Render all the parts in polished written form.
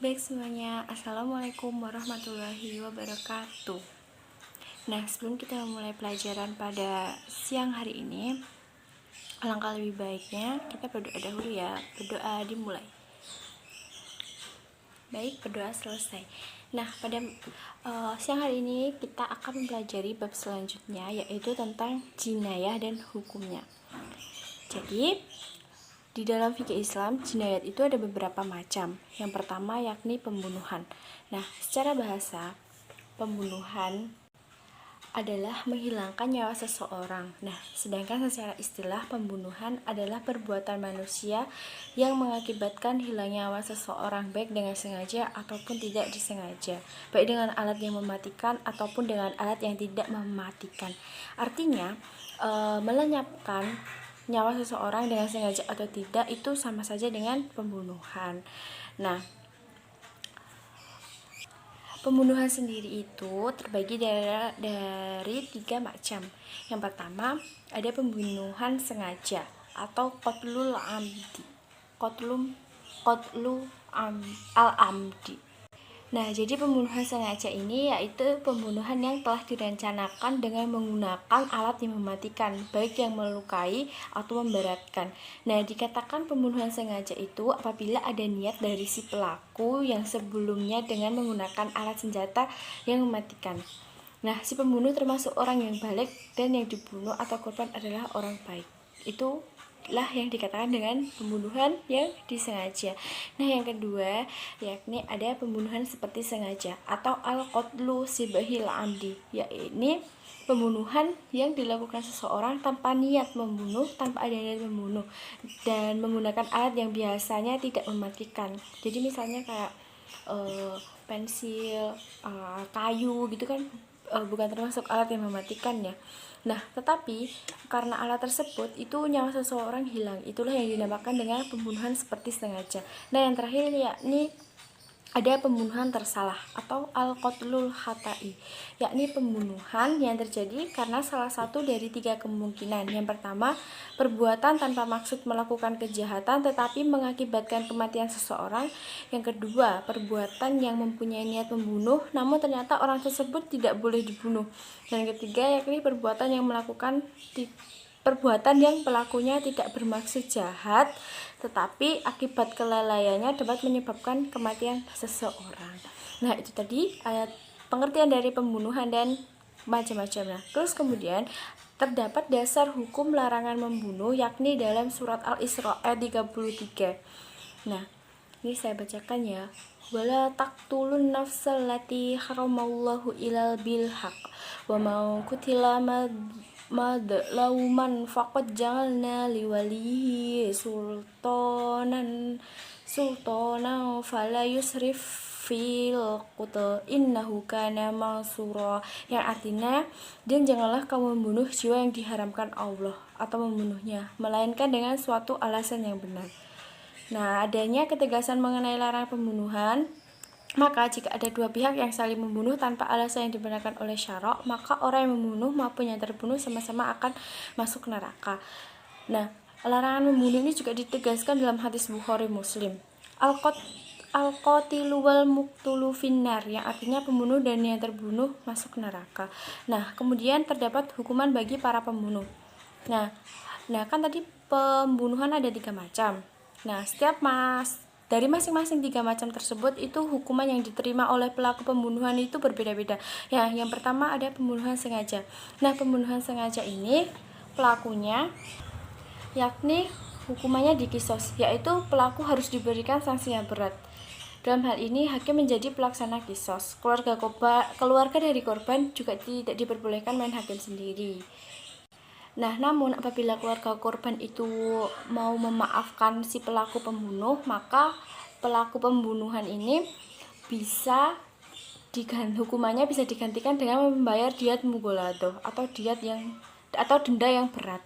Baik semuanya, Assalamualaikum warahmatullahi wabarakatuh. Nah, sebelum kita memulai pelajaran pada siang hari ini, alangkah lebih baiknya kita berdoa dahulu ya. Berdoa dimulai. Baik, berdoa selesai. Nah, pada siang hari ini kita akan mempelajari bab selanjutnya, yaitu tentang jinayah dan hukumnya. Jadi, di dalam fikih Islam, jinayat itu ada beberapa macam. Yang pertama yakni pembunuhan. Nah, secara bahasa, pembunuhan adalah menghilangkan nyawa seseorang. Nah, sedangkan secara istilah pembunuhan adalah perbuatan manusia yang mengakibatkan hilang nyawa seseorang baik dengan sengaja ataupun tidak disengaja, baik dengan alat yang mematikan ataupun dengan alat yang tidak mematikan. Artinya, melenyapkan nyawa seseorang dengan sengaja atau tidak itu sama saja dengan pembunuhan. Nah, pembunuhan sendiri itu terbagi dari 3 macam. Yang pertama, ada pembunuhan sengaja atau qatlul amdi. Qatlu al-amdi. Nah, jadi pembunuhan sengaja ini yaitu pembunuhan yang telah direncanakan dengan menggunakan alat yang mematikan, baik yang melukai atau memberatkan. Nah, dikatakan pembunuhan sengaja itu apabila ada niat dari si pelaku yang sebelumnya dengan menggunakan alat senjata yang mematikan. Nah, si pembunuh termasuk orang yang balik dan yang dibunuh atau korban adalah orang baik. Itulah yang dikatakan dengan pembunuhan yang disengaja. Nah, yang kedua yakni ada pembunuhan seperti sengaja atau al-qatlu sibahil amdi, yakni pembunuhan yang dilakukan seseorang tanpa niat membunuh, tanpa ada niat membunuh dan menggunakan alat yang biasanya tidak mematikan. Jadi misalnya kayak pensil, kayu gitu kan, bukan termasuk alat yang mematikan ya. Nah, tetapi karena alat tersebut itu nyawa seseorang hilang, itulah yang dinamakan dengan pembunuhan seperti sengaja. Nah, yang terakhir yakni ada pembunuhan tersalah atau al-qatlul khata'i, yakni pembunuhan yang terjadi karena salah satu dari 3 kemungkinan. Yang pertama, perbuatan tanpa maksud melakukan kejahatan tetapi mengakibatkan kematian seseorang. Yang kedua, perbuatan yang mempunyai niat membunuh namun ternyata orang tersebut tidak boleh dibunuh. Dan yang ketiga, yakni perbuatan yang pelakunya tidak bermaksud jahat tetapi akibat kelalaiannya dapat menyebabkan kematian seseorang. Nah, itu tadi pengertian dari pembunuhan dan macam-macamnya. Terus kemudian terdapat dasar hukum larangan membunuh yakni dalam surat Al-Isra ayat 33. Nah, ini saya bacakan ya. Wala taqtulun nafsal lati haramallahu ilal bilhaq wa ma qutila madlauman faqad ja'alna liwalihi sultanan fala yusrif fil qutl innahu kana mansura, yang artinya, dan janganlah kamu membunuh jiwa yang diharamkan Allah atau membunuhnya melainkan dengan suatu alasan yang benar. Nah, adanya ketegasan mengenai larangan pembunuhan, maka jika ada 2 pihak yang saling membunuh tanpa alasan yang dibenarkan oleh syara', maka orang yang membunuh maupun yang terbunuh sama-sama akan masuk neraka. Nah, larangan membunuh ini juga ditegaskan dalam hadis Bukhari Muslim. Al-qatilu wal muqtulu finnar, yang artinya pembunuh dan yang terbunuh masuk neraka. Nah, kemudian terdapat hukuman bagi para pembunuh. Nah kan tadi pembunuhan ada 3 macam. Nah, dari masing-masing 3 macam tersebut itu hukuman yang diterima oleh pelaku pembunuhan itu berbeda-beda. Ya, yang pertama ada pembunuhan sengaja. Nah, pembunuhan sengaja ini pelakunya yakni hukumannya dikisos, yaitu pelaku harus diberikan sanksi yang berat. Dalam hal ini hakim menjadi pelaksana kisos. Keluarga dari korban juga tidak diperbolehkan main hakim sendiri. Nah, namun apabila keluarga korban itu mau memaafkan si pelaku pembunuh, maka pelaku pembunuhan ini hukumannya bisa digantikan dengan membayar diat mughaladzah atau denda yang berat.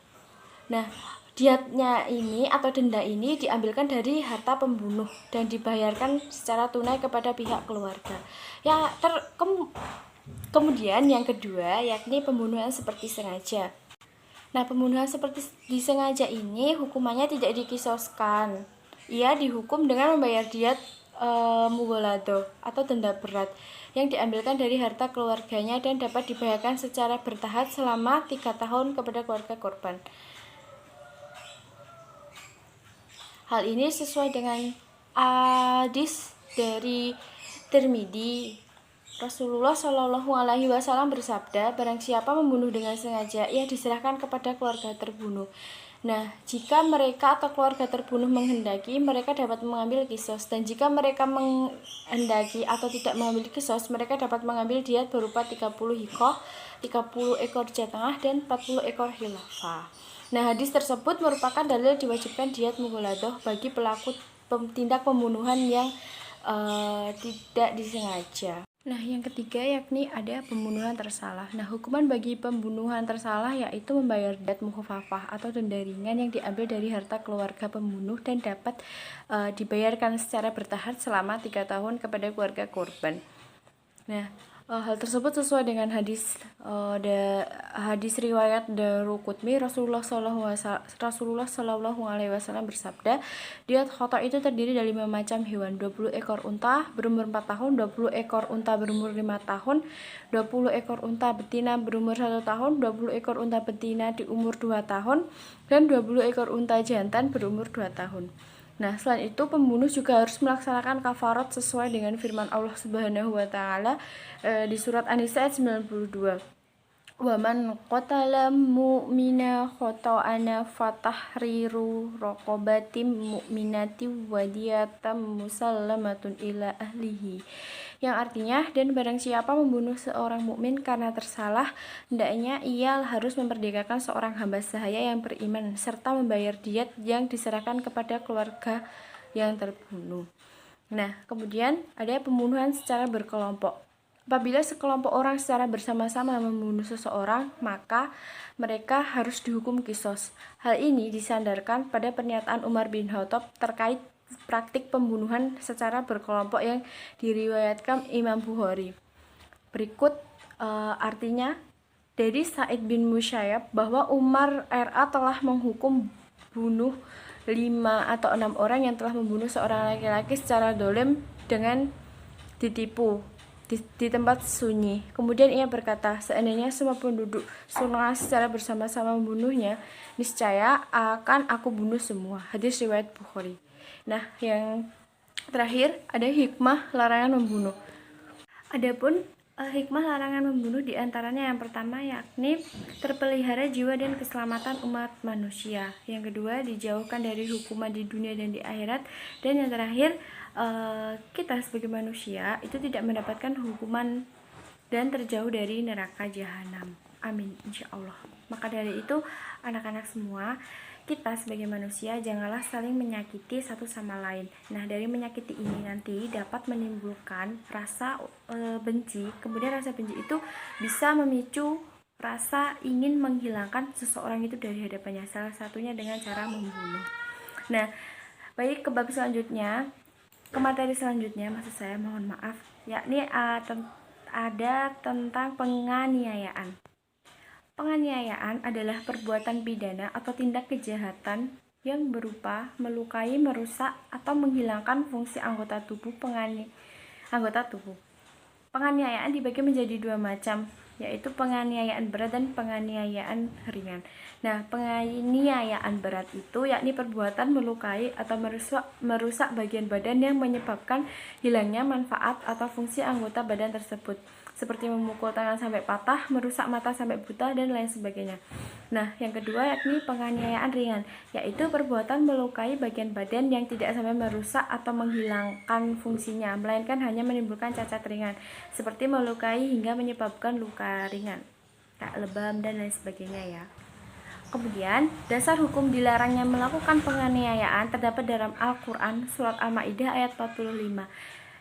Nah, diatnya ini atau denda ini diambilkan dari harta pembunuh dan dibayarkan secara tunai kepada pihak keluarga. Kemudian yang kedua yakni pembunuhan seperti sengaja. Nah, pembunuhan seperti disengaja ini hukumannya tidak dikisoskan. Ia dihukum dengan membayar diat mughaladzah atau denda berat yang diambilkan dari harta keluarganya dan dapat dibayarkan secara bertahap selama 3 tahun kepada keluarga korban. Hal ini sesuai dengan hadis dari Tirmidzi. Rasulullah Shallallahu Alaihi Wasallam bersabda, barang siapa membunuh dengan sengaja, ia diserahkan kepada keluarga terbunuh. Nah, jika mereka atau keluarga terbunuh menghendaki, mereka dapat mengambil kisos. Dan jika mereka menghendaki atau tidak mengambil kisos, mereka dapat mengambil diat berupa 30 hikoh, 30 ekor jatengah, dan 40 ekor khilafah. Nah, hadis tersebut merupakan dalil diwajibkan diat mughaladzah bagi pelaku tindak pembunuhan yang tidak disengaja. Nah, yang ketiga yakni ada pembunuhan tersalah. Nah, hukuman bagi pembunuhan tersalah yaitu membayar diat mukhafafah atau denda ringan yang diambil dari harta keluarga pembunuh dan dapat dibayarkan secara bertahap selama 3 tahun kepada keluarga korban. Nah, hal tersebut sesuai dengan hadis riwayat Daruqutni. Rasulullah Shallallahu Alaihi Wasallam bersabda, diat khata itu terdiri dari 5 macam hewan: 20 ekor unta berumur 4 tahun, 20 ekor unta berumur 5 tahun, 20 ekor unta betina berumur 1 tahun, 20 ekor unta betina di umur 2 tahun, dan 20 ekor unta jantan berumur 2 tahun. Nah, selain itu pembunuh juga harus melaksanakan kafarat sesuai dengan firman Allah Subhanahu wa taala di surat An-Nisa ayat 92. Wa man qatala mu'mina khata'ana fatahriru raqabatin mu'minati wadiyatam musallamatun ila ahlihi. Yang artinya, dan barang siapa membunuh seorang mukmin karena tersalah, hendaknya ia harus memperdekakan seorang hamba sahaya yang beriman serta membayar diat yang diserahkan kepada keluarga yang terbunuh. Nah, kemudian ada pembunuhan secara berkelompok. Apabila sekelompok orang secara bersama-sama membunuh seseorang, maka mereka harus dihukum kisos. Hal ini disandarkan pada pernyataan Umar bin Khattab terkait praktik pembunuhan secara berkelompok yang diriwayatkan Imam Bukhari. Berikut artinya dari Sa'id bin Musayyab bahwa Umar RA telah menghukum bunuh 5 atau 6 orang yang telah membunuh seorang laki-laki secara dolim dengan ditipu di tempat sunyi. Kemudian ia berkata, seandainya semua penduduk Sunnah secara bersama-sama membunuhnya, niscaya akan aku bunuh semua. Hadis riwayat Bukhari. Nah, yang terakhir ada hikmah larangan membunuh. Adapun hikmah larangan membunuh diantaranya yang pertama yakni terpelihara jiwa dan keselamatan umat manusia. Yang kedua, dijauhkan dari hukuman di dunia dan di akhirat. Dan yang terakhir, kita sebagai manusia itu tidak mendapatkan hukuman dan terjauh dari neraka jahanam. Amin, insya Allah. Maka dari itu, anak-anak semua, kita sebagai manusia janganlah saling menyakiti satu sama lain. Nah, dari menyakiti ini nanti dapat menimbulkan rasa benci. Kemudian rasa benci itu bisa memicu rasa ingin menghilangkan seseorang itu dari hadapannya. Salah satunya dengan cara membunuh. Nah, baik, ke bab selanjutnya, ke materi selanjutnya, maksud saya, mohon maaf, yakni ada tentang penganiayaan. Penganiayaan adalah perbuatan pidana atau tindak kejahatan yang berupa melukai, merusak, atau menghilangkan fungsi anggota tubuh Penganiayaan dibagi menjadi 2 macam, yaitu penganiayaan berat dan penganiayaan ringan. Nah, penganiayaan berat itu yakni perbuatan melukai atau merusak bagian badan yang menyebabkan hilangnya manfaat atau fungsi anggota badan tersebut, seperti memukul tangan sampai patah, merusak mata sampai buta, dan lain sebagainya. Nah, yang kedua yakni penganiayaan ringan, yaitu perbuatan melukai bagian badan yang tidak sampai merusak atau menghilangkan fungsinya, melainkan hanya menimbulkan cacat ringan, seperti melukai hingga menyebabkan luka ringan, lebam, dan lain sebagainya ya. Kemudian, dasar hukum dilarangnya melakukan penganiayaan terdapat dalam Al-Quran, surat Al-Ma'idah ayat 45,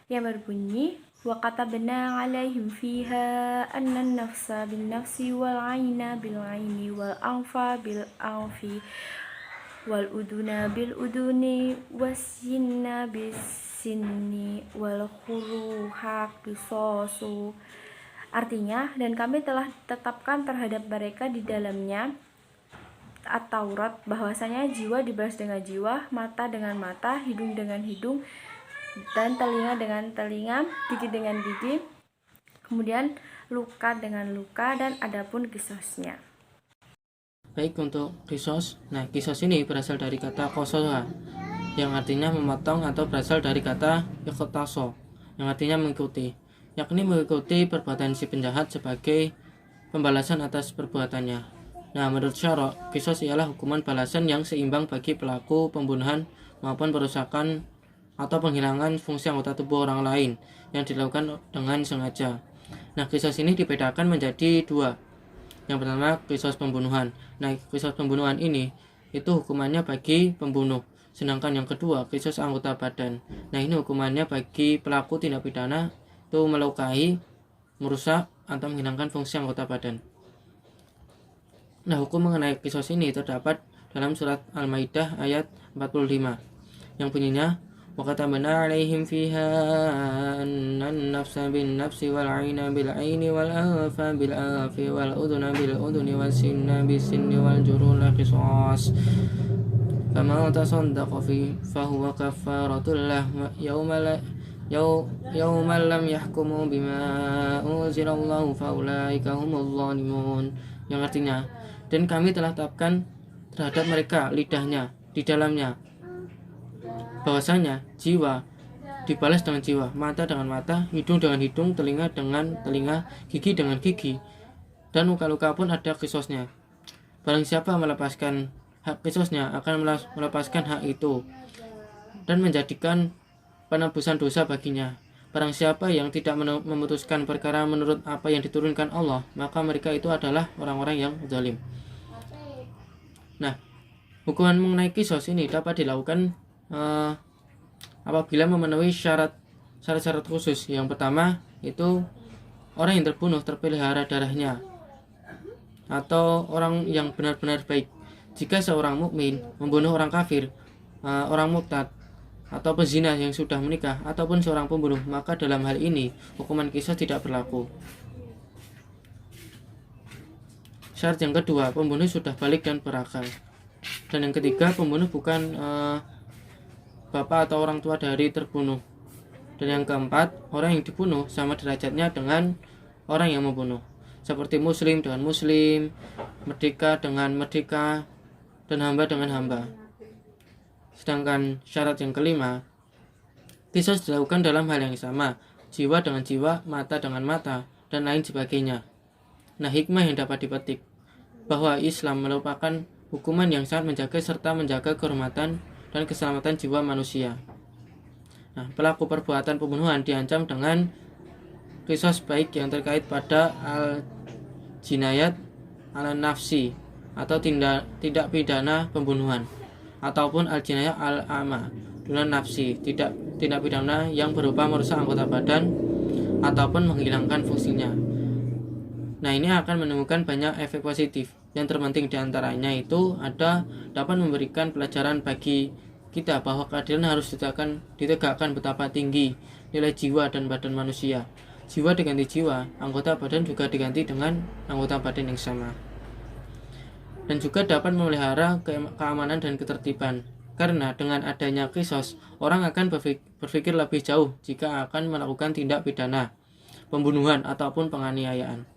yang berbunyi, وَقَتَبْنَا عَلَيْهِمْ فِيهَا أَنَّ النَّفْسَ بِالنَّفْسِ وَالْعَيْنَ بِالْعَيْنِ وَالْأَنْفَ بِالْأَنْفِ وَالْأُذُنَ بِالْأُذُنِ وَالسِّنَّ بِالسِّنِّ وَالْخُرُوحَ قِصَاصٌ. Artinya, dan kami telah tetapkan terhadap mereka di dalamnya At-Taurat bahwasanya jiwa dibalas dengan jiwa, mata dengan mata, hidung dengan hidung, dan telinga dengan telinga, gigi dengan gigi, kemudian luka dengan luka, dan adapun qisasnya. Baik, untuk kisos. Nah, kisos ini berasal dari kata kosoha, yang artinya memotong, atau berasal dari kata ikhtaso, yang artinya mengikuti, yakni mengikuti perbuatan si penjahat sebagai pembalasan atas perbuatannya. Nah, menurut syara', kisos ialah hukuman balasan yang seimbang bagi pelaku pembunuhan maupun perusakan atau penghilangan fungsi anggota tubuh orang lain yang dilakukan dengan sengaja. Nah, kisos ini dibedakan menjadi dua. Yang pertama, kisos pembunuhan. Nah, kisos pembunuhan ini itu hukumannya bagi pembunuh. Sedangkan yang kedua, kisos anggota badan. Nah, ini hukumannya bagi pelaku tindak pidana itu melukai, merusak, atau menghilangkan fungsi anggota badan. Nah, hukum mengenai kisos ini terdapat dalam surat Al-Maidah ayat 45 yang bunyinya, وَكَتَبْنَا عَلَيْهِمْ فِيهَا أَنَّ النَّفْسَ بِالنَّفْسِ وَالْعَيْنَ بِالْعَيْنِ وَالْأَنْفَ بِالْأَنْفِ وَالْأُذُنَ بِالْأُذُنِ وَالسِّنَّ بِالسِّنِّ وَالْجُرُوحَ قِصَاصٌ فَمَنْ تَصَدَّقَ فَهُوَ كَفَّارَةٌ لَهُ يَوْمَ لَمْ يَحْكُمُوا بِمَا أُنْزِلَ اللَّهُ فَأُولَئِكَ هُمُ الظَّالِمُونَ, yang artinya, dan kami telah tetapkan terhadap mereka lidahnya di dalamnya bahwasanya jiwa dibalas dengan jiwa, mata dengan mata, hidung dengan hidung, telinga dengan telinga, gigi dengan gigi, dan luka-luka pun ada kisosnya. Barang siapa melepaskan hak kisosnya akan melepaskan hak itu dan menjadikan penebusan dosa baginya. Barang siapa yang tidak memutuskan perkara menurut apa yang diturunkan Allah, maka mereka itu adalah orang-orang yang zalim. Nah, hukuman mengenai kisos ini dapat dilakukan apabila memenuhi syarat-syarat khusus. Yang pertama itu orang yang terbunuh terpelihara darahnya, atau orang yang benar-benar baik. Jika seorang mukmin membunuh orang kafir, orang murtad, atau pezina yang sudah menikah, ataupun seorang pembunuh, maka dalam hal ini hukuman kisos tidak berlaku. Syarat yang kedua, pembunuh sudah balik dan berakal. Dan yang ketiga, pembunuh bukan bapak atau orang tua dari terbunuh. Dan yang keempat, orang yang dibunuh sama derajatnya dengan orang yang membunuh, seperti muslim dengan muslim, merdeka dengan merdeka, dan hamba dengan hamba. Sedangkan syarat yang kelima, kisos dilakukan dalam hal yang sama, jiwa dengan jiwa, mata dengan mata, dan lain sebagainya. Nah, hikmah yang dapat dipetik bahwa Islam merupakan hukuman yang sangat menjaga serta menjaga kehormatan dan keselamatan jiwa manusia. Nah, pelaku perbuatan pembunuhan diancam dengan kisos baik yang terkait pada al-jinayat ala-nafsi atau tindak pidana pembunuhan, ataupun al-jinayat al-ama dunan nafsi, tindak pidana yang berupa merusak anggota badan ataupun menghilangkan fungsinya. Nah, ini akan menemukan banyak efek positif. Yang terpenting diantaranya itu dapat memberikan pelajaran bagi kita bahwa keadilan harus ditegakkan betapa tinggi nilai jiwa dan badan manusia. Jiwa diganti jiwa, anggota badan juga diganti dengan anggota badan yang sama. Dan juga dapat memelihara keamanan dan ketertiban. Karena dengan adanya kisos, orang akan berpikir lebih jauh jika akan melakukan tindak pidana, pembunuhan ataupun penganiayaan.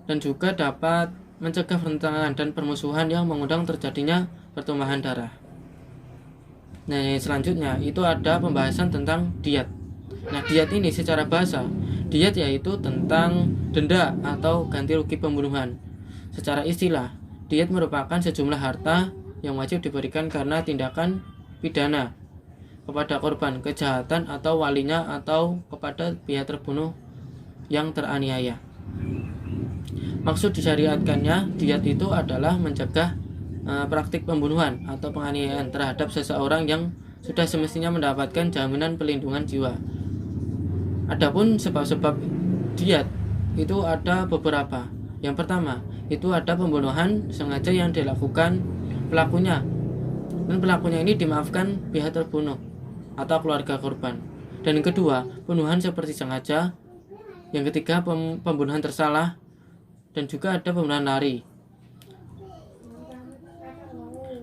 Dan juga dapat mencegah pertentangan dan permusuhan yang mengundang terjadinya pertumpahan darah. Nah, yang selanjutnya itu ada pembahasan tentang diat. Nah, diat ini secara bahasa, diat yaitu tentang denda atau ganti rugi pembunuhan. Secara istilah, diat merupakan sejumlah harta yang wajib diberikan karena tindakan pidana kepada korban kejahatan atau walinya atau kepada pihak terbunuh yang teraniaya. Maksud disyariatkannya diat itu adalah mencegah praktik pembunuhan atau penganiayaan terhadap seseorang yang sudah semestinya mendapatkan jaminan pelindungan jiwa. Adapun sebab-sebab diat itu ada beberapa. Yang pertama, itu ada pembunuhan sengaja yang dilakukan pelakunya, dan pelakunya ini dimaafkan pihak terbunuh atau keluarga korban. Dan yang kedua, pembunuhan seperti sengaja. Yang ketiga, pembunuhan tersalah. Dan juga ada pembunuhan lari.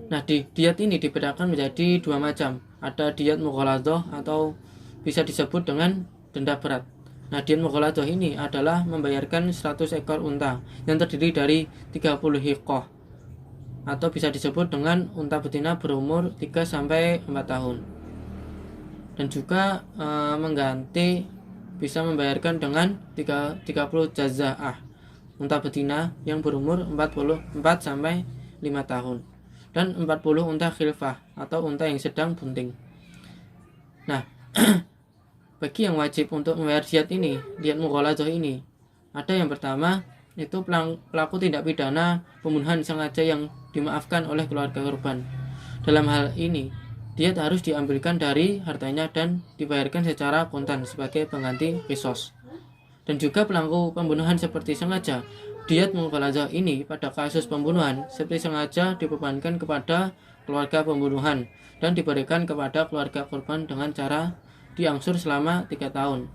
Nah, diat ini dibedakan menjadi dua macam. ada diat mughaladhah atau bisa disebut dengan denda berat. Nah, diat mughaladhah ini adalah membayarkan 100 ekor unta yang terdiri dari 30 hiqah atau bisa disebut dengan unta betina berumur 3-4 tahun. Dan juga mengganti bisa membayarkan dengan 30 jazaah unta betina yang berumur 4-5 tahun dan 40 unta khilfah atau unta yang sedang bunting. Nah, bagi yang wajib untuk membayar diat ini, diat mughaladhah ini, ada yang pertama itu pelaku tindak pidana pembunuhan sengaja yang dimaafkan oleh keluarga korban. Dalam hal ini, diat harus diambilkan dari hartanya dan dibayarkan secara kontan sebagai pengganti qisas. Dan juga pelaku pembunuhan seperti sengaja, diat mughaladhah ini pada kasus pembunuhan seperti sengaja dibebankan kepada keluarga pembunuhan dan diberikan kepada keluarga korban dengan cara diangsur selama 3 tahun.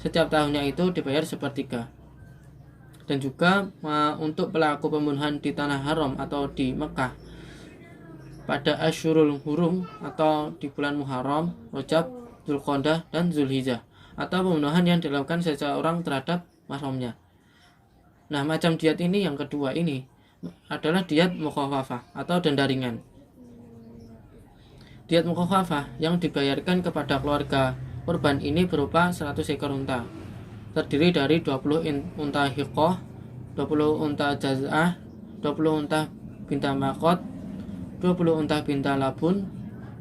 Setiap tahunnya itu dibayar sepertiga. Dan juga untuk pelaku pembunuhan di tanah haram atau di Mekah pada Asyurul Hurum atau di bulan Muharram, Rajab, Dzulqa'dah dan Zulhijjah, atau pembunuhan yang dilakukan seseorang terhadap mahramnya. Nah, macam diat ini yang kedua ini adalah diat mukhafafah atau denda ringan. Diat mukhafafah yang dibayarkan kepada keluarga korban ini berupa 100 ekor unta, terdiri dari 20 unta hiqah, 20 unta jaz'ah, 20 unta binta makot, 20 unta binta labun,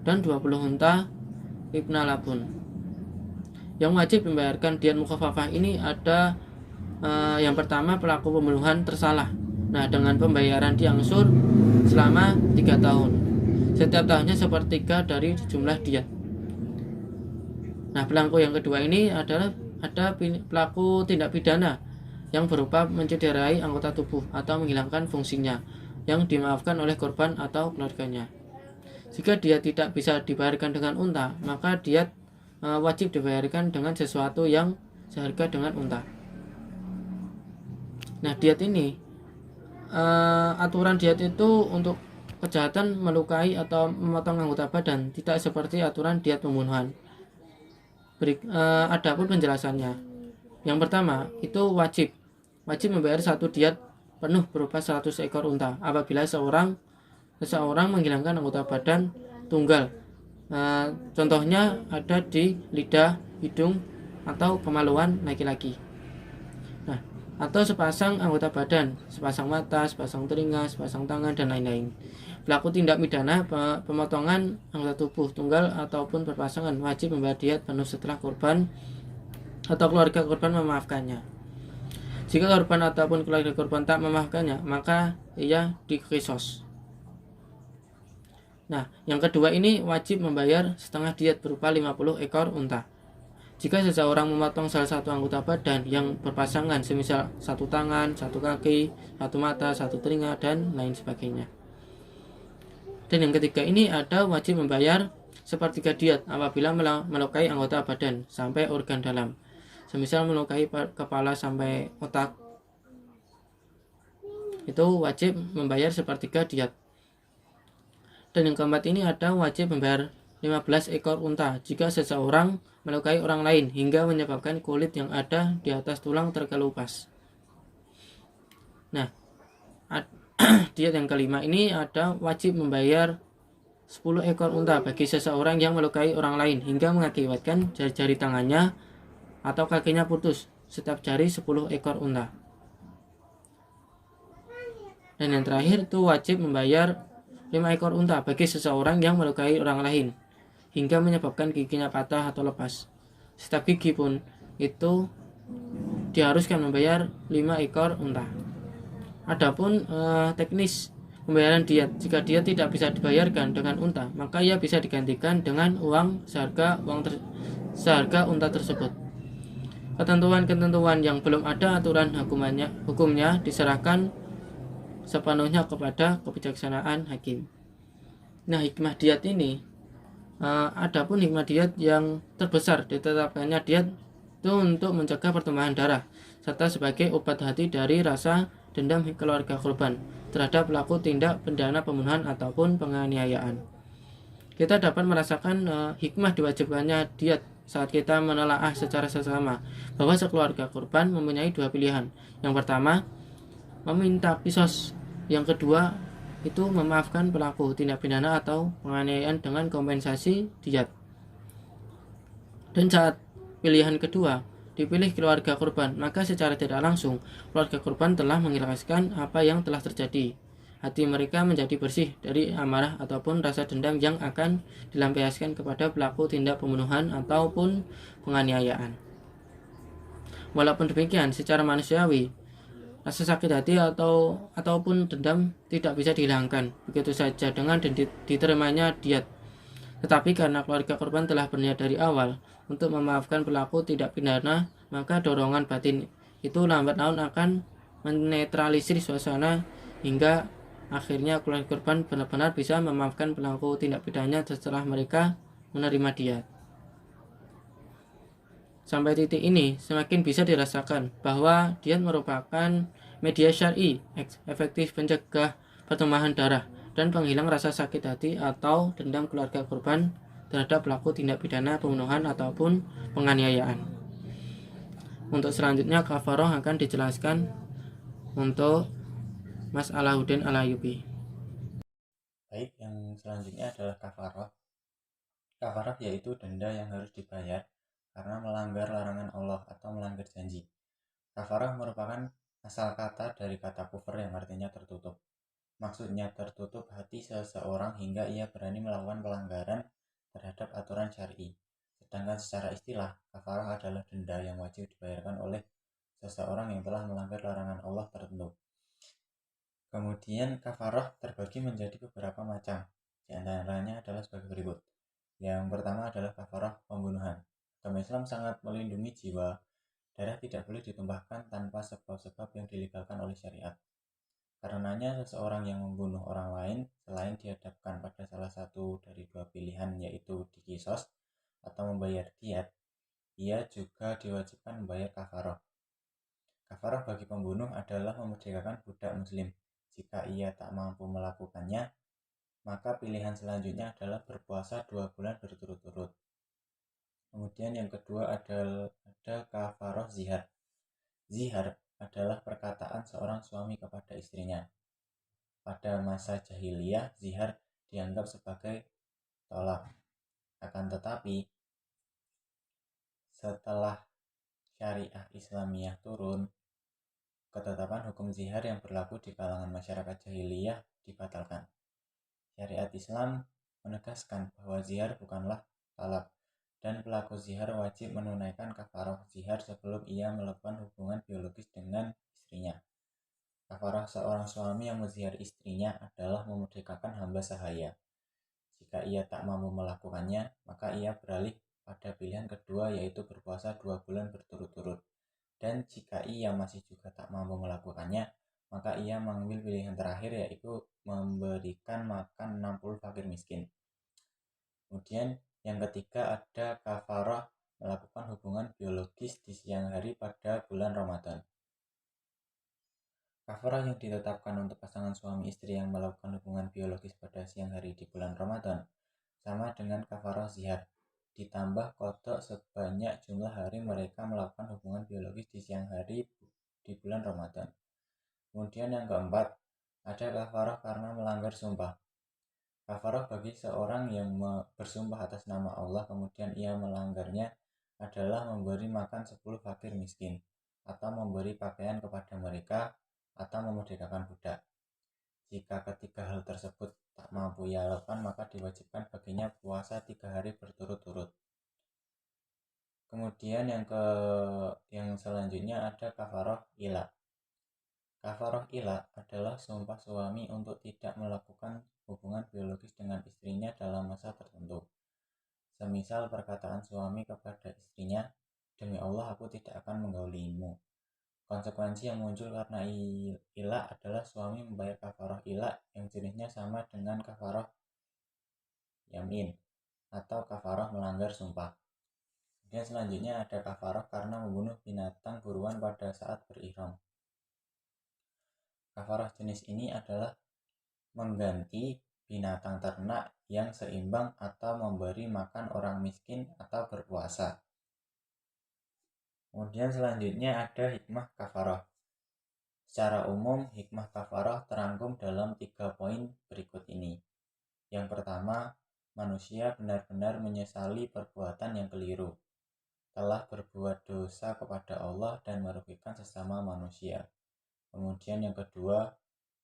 dan 20 unta ibna labun. Yang wajib membayarkan diat mukhafafah ini ada yang pertama pelaku pembunuhan tersalah. Nah, dengan pembayaran diangsur selama 3 tahun. Setiap tahunnya sepertiga dari jumlah diat. Nah, pelaku yang kedua ini adalah ada pelaku tindak pidana yang berupa mencederai anggota tubuh atau menghilangkan fungsinya yang dimaafkan oleh korban atau keluarganya. Jika dia tidak bisa dibayarkan dengan unta, maka diat wajib dibayarkan dengan sesuatu yang seharga dengan unta. Nah, diat ini aturan diat itu untuk kejahatan melukai atau memotong anggota badan, tidak seperti aturan diat pembunuhan. Adapun penjelasannya, yang pertama itu wajib membayar satu diat penuh berupa 100 ekor unta apabila seseorang menghilangkan anggota badan tunggal. Contohnya ada di lidah, hidung, atau kemaluan laki-laki. Nah, atau sepasang anggota badan, sepasang mata, sepasang telinga, sepasang tangan, dan lain-lain. Pelaku tindak pidana pemotongan anggota tubuh tunggal ataupun berpasangan wajib membayar diat penuh setelah korban atau keluarga korban memaafkannya. Jika korban ataupun keluarga korban tak memaafkannya, maka ia diqisas. Nah, yang kedua ini wajib membayar setengah diat berupa 50 ekor unta. Jika seseorang memotong salah satu anggota badan yang berpasangan, semisal satu tangan, satu kaki, satu mata, satu telinga, dan lain sebagainya. Dan yang ketiga ini ada wajib membayar sepertiga diat apabila melukai anggota badan sampai organ dalam, semisal melukai kepala sampai otak, itu wajib membayar sepertiga diat. Dan yang keempat ini ada wajib membayar 15 ekor unta jika seseorang melukai orang lain hingga menyebabkan kulit yang ada di atas tulang terkelupas. Nah, diat yang kelima ini ada wajib membayar 10 ekor unta bagi seseorang yang melukai orang lain hingga mengakibatkan jari-jari tangannya atau kakinya putus, setiap jari 10 ekor unta. Dan yang terakhir itu wajib membayar 5 ekor unta bagi seseorang yang melukai orang lain hingga menyebabkan giginya patah atau lepas. Setiap gigi pun itu diharuskan membayar 5 ekor unta. Adapun teknis pembayaran diat, jika diat tidak bisa dibayarkan dengan unta, maka ia bisa digantikan dengan uang seharga unta tersebut. Ketentuan-ketentuan yang belum ada aturan hukumnya diserahkan sepenuhnya kepada kebijaksanaan hakim. Nah, hikmah diat ini, adapun hikmah diat yang terbesar ditetapkannya diat itu untuk mencegah pertumpahan darah serta sebagai obat hati dari rasa dendam keluarga korban terhadap pelaku tindak pidana pembunuhan ataupun penganiayaan. kita dapat merasakan hikmah diwajibkannya diat saat kita menelaah secara seksama bahwa sekeluarga korban mempunyai dua pilihan. Yang pertama, meminta kisos. Yang kedua, itu memaafkan pelaku tindak pidana atau penganiayaan dengan kompensasi diat. Dan saat pilihan kedua dipilih keluarga korban, maka secara tidak langsung keluarga korban telah mengikhlaskan apa yang telah terjadi. Hati mereka menjadi bersih dari amarah ataupun rasa dendam yang akan dilampiaskan kepada pelaku tindak pembunuhan ataupun penganiayaan. Walaupun demikian, secara manusiawi, rasa sakit hati ataupun dendam tidak bisa dihilangkan begitu saja dengan diterimanya diat. Tetapi karena keluarga korban telah berniat dari awal untuk memaafkan pelaku tindak pidana, maka dorongan batin itu lambat laun akan menetralisir suasana hingga akhirnya keluarga korban benar-benar bisa memaafkan pelaku tindak pidana setelah mereka menerima diat. Sampai titik ini semakin bisa dirasakan bahwa diat merupakan media syar'i efektif pencegah pertumpahan darah dan penghilang rasa sakit hati atau dendam keluarga korban terhadap pelaku tindak pidana pembunuhan ataupun penganiayaan. Untuk selanjutnya kafaroh akan dijelaskan untuk Mas Alahuddin Alayubi. Baik, yang selanjutnya adalah kafaroh. Kafaroh yaitu denda yang harus dibayar karena melanggar larangan Allah atau melanggar janji. Kafaroh merupakan asal kata dari kata kufur yang artinya tertutup. Maksudnya tertutup hati seseorang hingga ia berani melakukan pelanggaran terhadap aturan syar'i. Sedangkan secara istilah, kafaroh adalah denda yang wajib dibayarkan oleh seseorang yang telah melanggar larangan Allah tertentu. Kemudian kafaroh terbagi menjadi beberapa macam. Di antaranya adalah sebagai berikut. Yang pertama adalah kafaroh pembunuhan. Agama Islam sangat melindungi jiwa. Darah tidak boleh ditumpahkan tanpa sebab-sebab yang dilegalkan oleh syariat. Karenanya seseorang yang membunuh orang lain selain dihadapkan pada salah satu dari dua pilihan yaitu dikisos atau membayar diat, ia juga diwajibkan membayar kafaroh. Kafaroh bagi pembunuh adalah memerdekakan budak muslim. Jika ia tak mampu melakukannya, maka pilihan selanjutnya adalah berpuasa 2 bulan berturut-turut. Kemudian yang kedua ada kafaroh zihar. Zihar adalah perkataan seorang suami kepada istrinya. Pada masa jahiliyah, zihar dianggap sebagai tolak. Akan tetapi, setelah syariah Islamiyah turun, ketetapan hukum zihar yang berlaku di kalangan masyarakat jahiliyah dibatalkan. Syariat Islam menegaskan bahwa zihar bukanlah talak dan pelaku zihar wajib menunaikan kafaroh zihar sebelum ia melakukan hubungan biologis dengan istrinya. Kafaroh seorang suami yang menzihar istrinya adalah memerdekakan hamba sahaya. Jika ia tak mampu melakukannya, maka ia beralih pada pilihan kedua yaitu berpuasa 2 bulan berturut-turut. Dan jika ia masih juga tak mampu melakukannya, maka ia mengambil pilihan terakhir yaitu memberikan makan 60 fakir miskin. Kemudian yang ketiga ada kafaroh melakukan hubungan biologis di siang hari pada bulan Ramadan. Kafaroh yang ditetapkan untuk pasangan suami istri yang melakukan hubungan biologis pada siang hari di bulan Ramadan sama dengan kafaroh zihar, ditambah kodok sebanyak jumlah hari mereka melakukan hubungan biologis di siang hari di bulan Ramadan. Kemudian yang keempat, ada kafaroh karena melanggar sumpah. Kafaroh bagi seorang yang bersumpah atas nama Allah kemudian ia melanggarnya adalah memberi makan 10 fakir miskin, atau memberi pakaian kepada mereka, atau memerdekakan budak. Jika ketiga hal tersebut tak mampu ia lakukan, maka diwajibkan baginya puasa 3 hari berturut-turut. Kemudian yang selanjutnya ada kafaroh ila. Kafaroh ila adalah sumpah suami untuk tidak melakukan hubungan biologis dengan istrinya dalam masa tertentu. Semisal perkataan suami kepada istrinya, "Demi Allah aku tidak akan menggaulimu." Konsekuensi yang muncul karena ila adalah suami membayar kafaroh ila yang jenisnya sama dengan kafaroh yamin atau kafaroh melanggar sumpah. Kemudian selanjutnya ada kafaroh karena membunuh binatang buruan pada saat berihram. Kafaroh jenis ini adalah mengganti binatang ternak yang seimbang atau memberi makan orang miskin atau berpuasa. Kemudian selanjutnya ada hikmah kafarah. Secara umum, hikmah kafarah terangkum dalam 3 poin berikut ini. Yang pertama, manusia benar-benar menyesali perbuatan yang keliru, telah berbuat dosa kepada Allah dan merugikan sesama manusia. Kemudian yang kedua,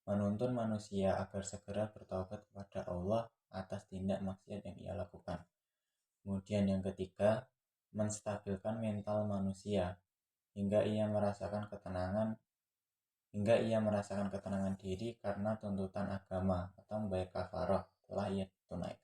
menuntun manusia agar segera bertaubat kepada Allah atas tindak maksiat yang ia lakukan. Kemudian yang ketiga, menstabilkan mental manusia hingga ia merasakan ketenangan diri karena tuntutan agama atau membayar kafarah telah ia tunaikan.